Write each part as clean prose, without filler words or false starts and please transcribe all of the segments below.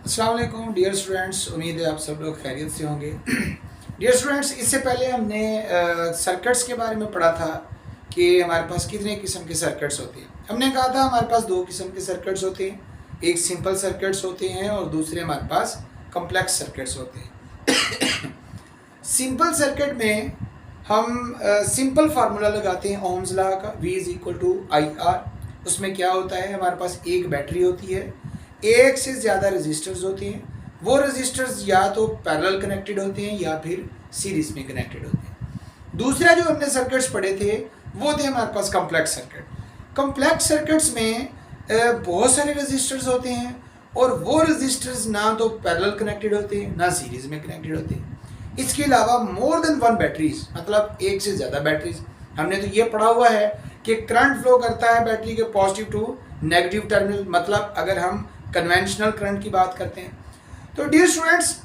अस्सलाम वालेकुम dear students, उम्मीद है आप सब लोग खैरियत से होंगे। डियर स्टूडेंट्स, इससे पहले हमने सर्किट्स के बारे में पढ़ा था कि हमारे पास कितने किस्म के सर्किट्स होते हैं। हमने कहा था हमारे पास दो किस्म के सर्किट्स होते हैं, एक सिंपल सर्किट्स होते हैं और दूसरे हमारे पास कम्प्लेक्स सर्किट्स होते हैं। सिंपल सर्किट में हम सिंपल फार्मूला लगाते हैं ओम्स लॉ का, V is equal to I R. उसमें क्या होता है, हमारे पास एक बैटरी होती है, एक से ज़्यादा रजिस्टर्स होते हैं। वो रजिस्टर्स या तो पैरेलल कनेक्टेड होते हैं या फिर सीरीज में कनेक्टेड होते हैं। दूसरा जो हमने सर्किट्स पढ़े थे वो थे हमारे पास कम्प्लेक्स सर्किट। कम्प्लेक्स सर्किट्स में बहुत सारे रजिस्टर्स होते हैं और वो रजिस्टर्स ना तो पैरेलल कनेक्टेड होते हैं ना सीरीज में कनेक्टेड होते हैं। इसके अलावा मोर देन वन बैटरीज, मतलब एक से ज़्यादा बैटरीज। हमने तो ये पढ़ा हुआ है कि करंट फ्लो करता है बैटरी के पॉजिटिव टू नेगेटिव टर्मिनल, मतलब अगर हम कन्वेंशनल करंट की बात करते हैं। तो डियर स्टूडेंट्स,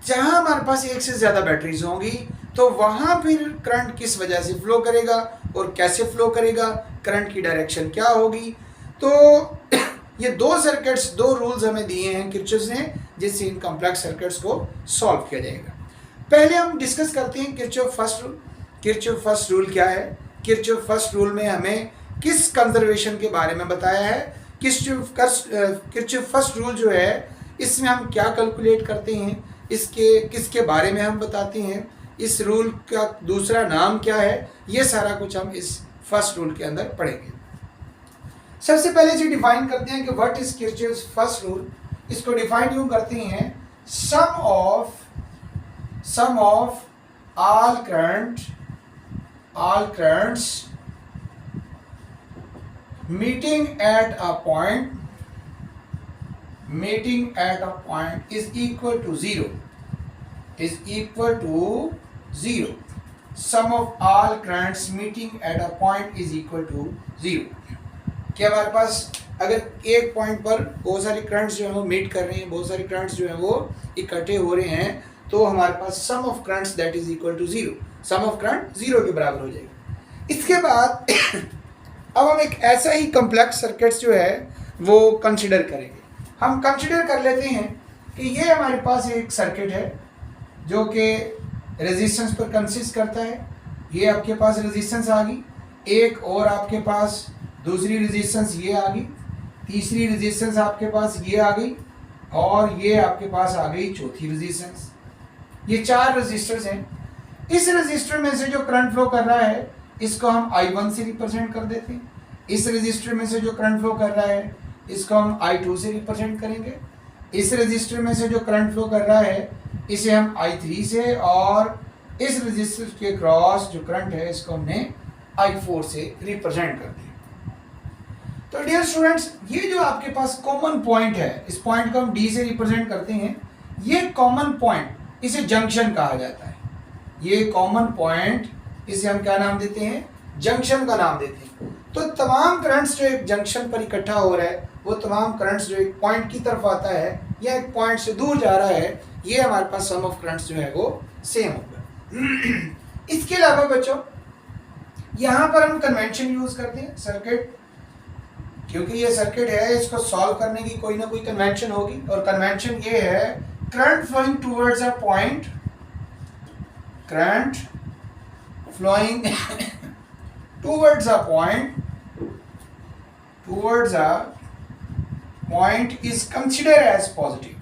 जहां हमारे पास एक से ज़्यादा बैटरीज होंगी तो वहां फिर करंट किस वजह से फ्लो करेगा और कैसे फ्लो करेगा, करंट की डायरेक्शन क्या होगी। तो ये दो सर्किट्स, दो रूल्स हमें दिए हैं किरचॉफ ने, जिससे इन कॉम्प्लेक्स सर्किट्स को सॉल्व किया जाएगा। पहले हम डिस्कस करते हैं Kirchhoff first rule. Kirchhoff first rule क्या है? किरचॉफ फर्स्ट रूल में हमें किस कंजर्वेशन के बारे में बताया है? किरचॉफ फर्स्ट रूल जो है इसमें हम क्या कैलकुलेट करते हैं, इसके किसके बारे में हम बताते हैं, इस रूल का दूसरा नाम क्या है, ये सारा कुछ हम इस फर्स्ट रूल के अंदर पढ़ेंगे। सबसे पहले जो डिफाइन करते हैं कि what is Kirchhoff first rule. इसको डिफाइन यूं करते हैं, सम of all currents meeting at a point is equal to zero. Sum of all currents meeting at a point is equal to zero. कि हमारे पास अगर एक पॉइंट पर बहुत सारे करंट्स जो है वो मीट कर रहे हैं, बहुत सारे करंट्स जो है वो इकट्ठे हो रहे हैं, तो हमारे पास sum of currents that is equal to zero. Sum of current zero के बराबर हो जाएगा। इसके बाद अब हम एक ऐसा ही कम्प्लेक्स सर्किट्स जो है वो कंसिडर करेंगे। हम कंसिडर कर लेते हैं कि ये हमारे पास एक सर्किट है जो कि रेजिस्टेंस पर कंसिस्ट करता है। ये आपके पास रेजिस्टेंस आ गई, एक और आपके पास दूसरी रेजिस्टेंस ये आ गई, तीसरी रेजिस्टेंस आपके पास ये आ गई और ये आपके पास आ गई चौथी रेजिस्टेंस। ये चार रेजिस्टर्स हैं। इस रेजिस्टर में से जो करंट फ्लो कर रहा है इसको हम I1 से रिप्रेजेंट कर देते हैं। इस रेजिस्टर में से जो करंट फ्लो कर रहा है इसको हम I2 से रिप्रेजेंट करेंगे। इस रेजिस्टर में से जो करंट फ्लो कर रहा है इसे हम I3 से, और इस रेजिस्टर के क्रॉस जो करंट है इसको हमने I4 से रिप्रेजेंट कर दिया। तो डियर स्टूडेंट्स, ये जो आपके पास कॉमन पॉइंट है, इस पॉइंट को हम D से रिप्रेजेंट करते हैं। ये कॉमन पॉइंट, इसे जंक्शन कहा जाता है। ये कॉमन पॉइंट, इसे हम क्या नाम देते हैं? जंक्शन का नाम देते हैं। तो तमाम करंट्स जो एक जंक्शन पर इकट्ठा हो रहा है, वो तमाम करंट्स जो एक पॉइंट की तरफ आता है या एक पॉइंट से दूर जा रहा है, ये हमारे पास सम ऑफ करंट्स जो है वो सेम होगा। इसके अलावा बच्चों, यहाँ पर हम कन्वेंशन यूज करते हैं। सर्किट, क्योंकि ये सर्किट है, इसको सॉल्व करने की कोई ना कोई कन्वेंशन होगी, और कन्वेंशन ये है current flowing towards a point, current flowing towards a point is considered as positive.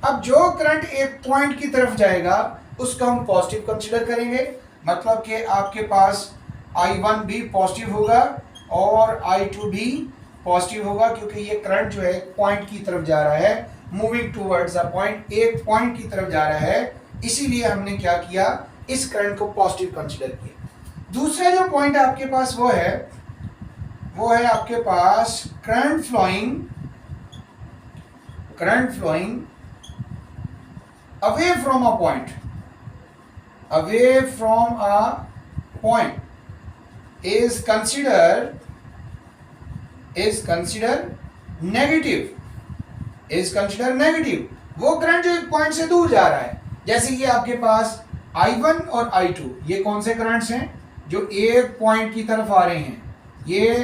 अब जो करंट एक पॉइंट की तरफ जाएगा उसको हम पॉजिटिव कंसिडर करेंगे। मतलब कि आपके पास I1 भी पॉजिटिव होगा और I2 भी पॉजिटिव होगा, क्योंकि ये करंट जो है एक पॉइंट की तरफ जा रहा है, मूविंग टूवर्ड्स अ पॉइंट, एक पॉइंट की तरफ जा रहा है। इसीलिए हमने क्या किया, इस करंट को पॉजिटिव कंसीडर किया। दूसरा जो पॉइंट आपके पास वो है आपके पास current flowing away from a point is considered negative. वो करंट जो एक पॉइंट से दूर जा रहा है, जैसे कि आपके पास I1 और I2, ये कौन से करंट्स हैं जो एक पॉइंट की तरफ आ रहे हैं, ये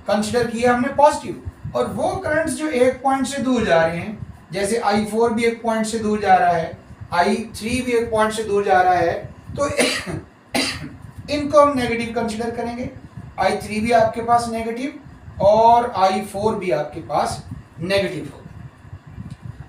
कंसिडर किया हमने पॉजिटिव। और वो करंट्स जो एक पॉइंट से दूर जा रहे हैं, जैसे I4 भी एक पॉइंट से दूर जा रहा है, I3 भी एक पॉइंट से दूर जा रहा है, तो इनको हम नेगेटिव कंसीडर करेंगे। I3 भी आपके पास नेगेटिव और I4 भी आपके पास नेगेटिव होगा।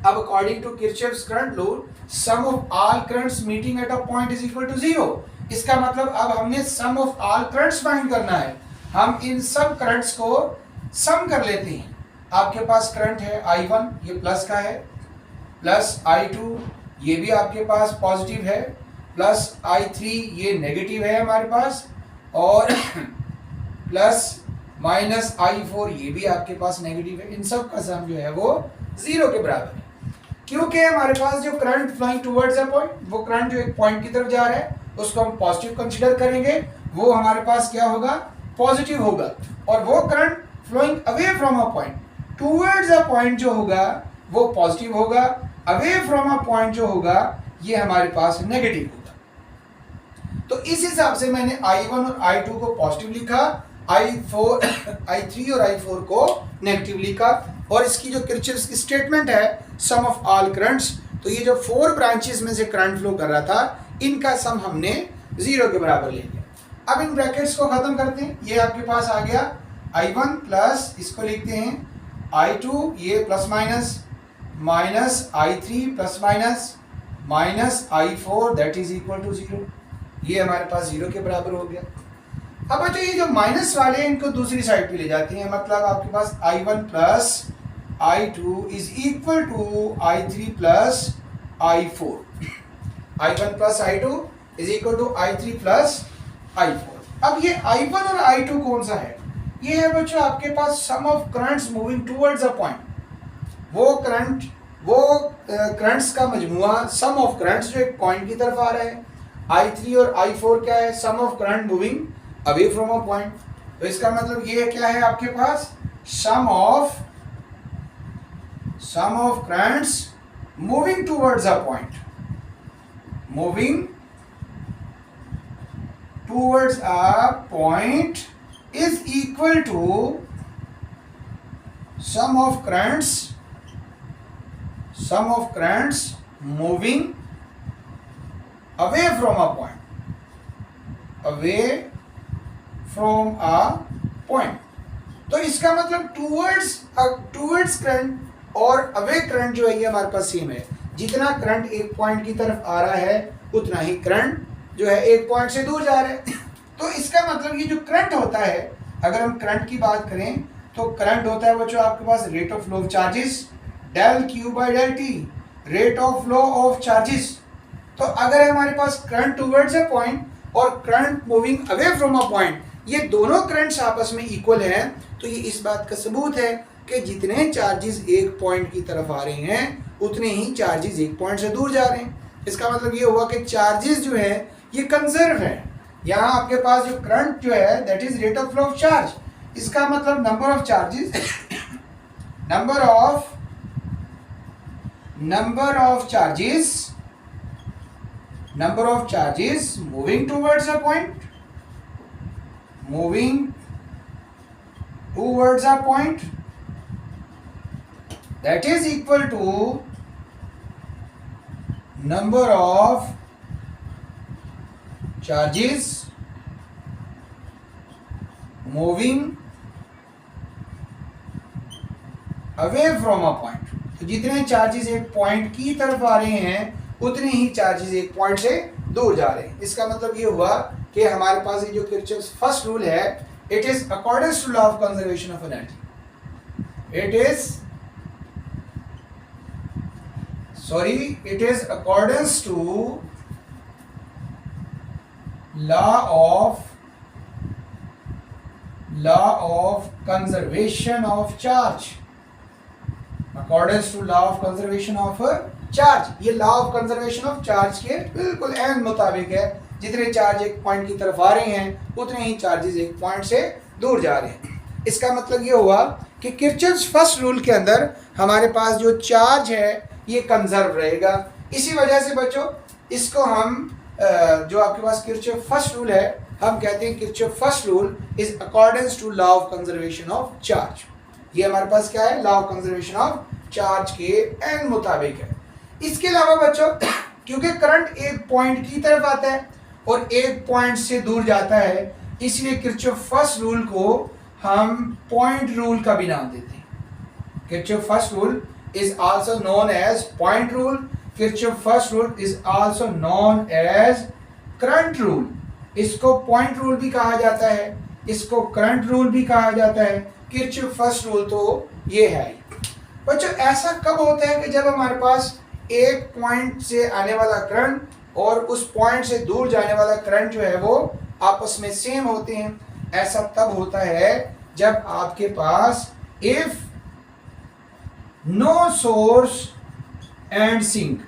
अब according to Kirchhoff's current rule, sum of all currents meeting at a point is equal to 0। इसका मतलब अब हमने sum of all currents find करना है। हम इन सब करंट्स को सम कर लेते हैं। आपके पास करंट है I1, ये प्लस का है, प्लस I2 ये भी आपके पास पॉजिटिव है, प्लस I3 ये नेगेटिव है हमारे पास, और प्लस माइनस I4 ये भी आपके पास नेगेटिव है। इन सब का सम जो है वो 0 के बराबर है, क्योंकि हमारे पास जो current flowing towards a point, वो करंट जो एक पॉइंट की तरफ जा रहा है उसको हम पॉजिटिव कंसीडर करेंगे, वो हमारे पास क्या होगा, पॉजिटिव होगा। और वो current flowing away from a point towards a point जो होगा वो पॉजिटिव होगा, अवे फ्रॉम अ पॉइंट जो होगा ये हमारे पास नेगेटिव होगा। तो इस हिसाब से मैंने I1 और I2 को पॉजिटिव लिखा, I3 और I4 को नेगेटिव लिखा। और इसकी जो किरचॉफ्स की स्टेटमेंट है सम ऑफ ऑल करंट्स, तो ये जो 4 ब्रांचेस में से करंट फ्लो कर रहा था इनका सम हमने 0 के बराबर ले लिया। अब इन ब्रैकेट्स को खत्म करते हैं। ये आपके पास आ गया I1 प्लस, इसको लिखते हैं I2 ये plus minus, minus I3 plus minus, minus I4 that is equal to 0। ये हमारे पास 0 के बराबर हो गया। अब बच्चों ये जो माइनस वाले इनको दूसरी साइड पे ले जाते हैं, मतलब आपके पास I1 plus I2 is equal to I3 plus I4। I1 plus I2 is equal to I3 plus I4। अब ये I1 और I2 कौन सा है? ये है बच्चों आपके पास sum of currents moving towards a point. वो करंट्स का मजमुआ, सम ऑफ करंट्स जो एक पॉइंट की तरफ आ रहा है। I3 और I4 क्या है? Sum of current moving away from a point. तो इसका मतलब ये क्या है आपके पास, sum of currents moving towards a point, moving towards a point is equal to sum of currents moving away from a point, away from a point. तो इसका मतलब टूवर्ड्स करंट और अवे करंट जो है ये हमारे पास सेम है। जितना करंट एक पॉइंट की तरफ आ रहा है उतना ही करंट जो है एक पॉइंट से दूर जा रहा है। तो इसका मतलब ये जो करंट होता है, अगर हम करंट की बात करें तो करंट होता है बच्चों आपके पास rate of flow of charges, del q by del t, rate of flow of charges. तो अगर हमारे पास करंट टुवर्ड्स अ पॉइंट और current moving away from a point, ये दोनों करंट्स आपस में इक्वल हैं, तो ये इस बात का सबूत है कि जितने चार्जेस एक पॉइंट की तरफ आ रहे हैं उतने ही चार्जेस एक पॉइंट से दूर जा रहे हैं। इसका मतलब ये हुआ कि चार्जेस जो है ये कंजर्व है। यहाँ आपके पास जो करंट जो है that is rate of flow of charge. इसका मतलब number of charges number of charges moving towards a point, that is equal to number of charges moving away from a point। तो जितने चार्जेस एक point की तरफ आ रहे हैं उतने ही चार्जेस एक पॉइंट से दूर जा रहे हैं। इसका मतलब ये हुआ कि हमारे पास ये जो किरचॉफ्स फर्स्ट रूल है, it is according to law of conservation of energy, it is accordance to law of conservation of charge, accordance to law of conservation of charge। ये law of conservation of charge के बिल्कुल N मुताबिक है। जितने charge एक point की तरफ आ रहे हैं उतने ही चार्जेस एक पॉइंट से दूर जा रहे हैं। इसका मतलब ये हुआ कि किरचॉफ्स फर्स्ट रूल के अंदर हमारे पास जो चार्ज है ये कंजर्व रहेगा। इसी वजह से बच्चों इसको हम जो आपके पास किरचॉफ फर्स्ट रूल है, हम कहते हैं Kirchhoff first rule is according to law of conservation of charge. ये हमारे पास क्या है, law of conservation of charge के एन मुताबिक है। इसके अलावा बच्चों क्योंकि करंट एक पॉइंट की तरफ आता है और एक पॉइंट से दूर जाता है, इसलिए किरचॉफ फर्स्ट रूल को हम पॉइंट रूल का भी नाम देते हैं। Kirchhoff first rule is also known as point rule, Kirchhoff first rule is also known as current rule. इसको पॉइंट रूल भी कहा जाता है, इसको करंट रूल भी कहा जाता है। किरचॉफ फर्स्ट रूल तो ये है। बच्चों ऐसा कब होता है कि जब हमारे पास एक पॉइंट से आने वाला करंट और उस पॉइंट से दूर जाने वाला करंट जो है वो आपस में सेम होते हैं। ऐसा तब होता है जब आपके पास if no source and sink,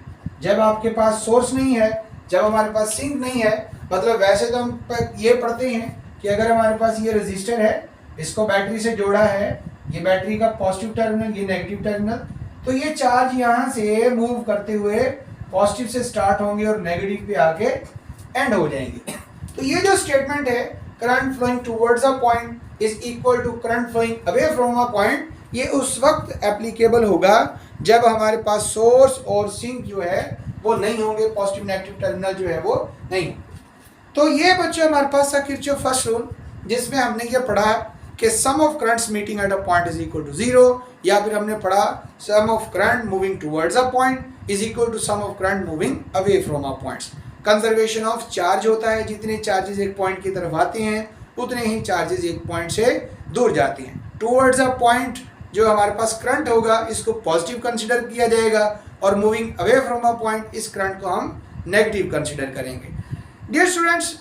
जब आपके पास सोर्स नहीं है, जब हमारे पास सिंक नहीं है, मतलब वैसे तो हम ये पढ़ते हैं कि अगर हमारे पास ये रेजिस्टर है, इसको बैटरी से जोड़ा है, ये बैटरी का पॉजिटिव टर्मिनल, ये नेगेटिव टर्मिनल, तो ये चार्ज यहाँ से मूव करते हुए पॉजिटिव से स्टार्ट होंगे और नेगेटिव पे आके एंड हो जाएंगे। तो ये जो स्टेटमेंट है current flowing towards a point is equal to current flowing away from a point, ये उस वक्त एप्लीकेबल होगा जब हमारे पास सोर्स और सिंक जो है वो नहीं होंगे, पॉजिटिव नेगेटिव टर्मिनल जो है वो नहीं होंगे। तो ये बच्चों हमारे पास था किरचॉफ फर्स्ट रूल, जिसमें हमने ये पढ़ा कि sum of currents meeting at a point is equal to zero, या फिर हमने पढ़ा sum of current moving towards a point is equal to sum of current moving away from a points. Conservation of charge होता है, जितने charges एक point की तरफ आते हैं उतने ही चार्जेस एक पॉइंट से दूर जाते हैं। टुवर्ड्स अ पॉइंट जो हमारे पास करंट होगा इसको पॉजिटिव कंसिडर किया जाएगा और moving away from a point इस करंट को हम नेगेटिव कंसिडर करेंगे। Dear students,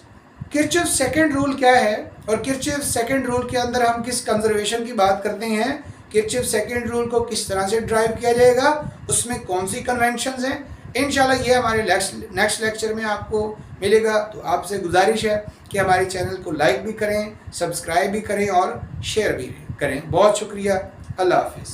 Kirchhoff second rule क्या है और किरचॉफ सेकंड रूल के अंदर हम किस कंजर्वेशन की बात करते हैं, किरचॉफ सेकंड रूल को किस तरह से ड्राइव किया जाएगा, उसमें कौन सी कन्वेंशंस हैं, इंशाल्लाह ये हमारे नेक्स्ट लेक्चर में आपको मिलेगा। तो आपसे गुजारिश है कि हमारे चैनल को लाइक भी करें, सब्सक्राइब भी करें और शेयर भी करें। बहुत शुक्रिया, अल्लाह हाफिज़।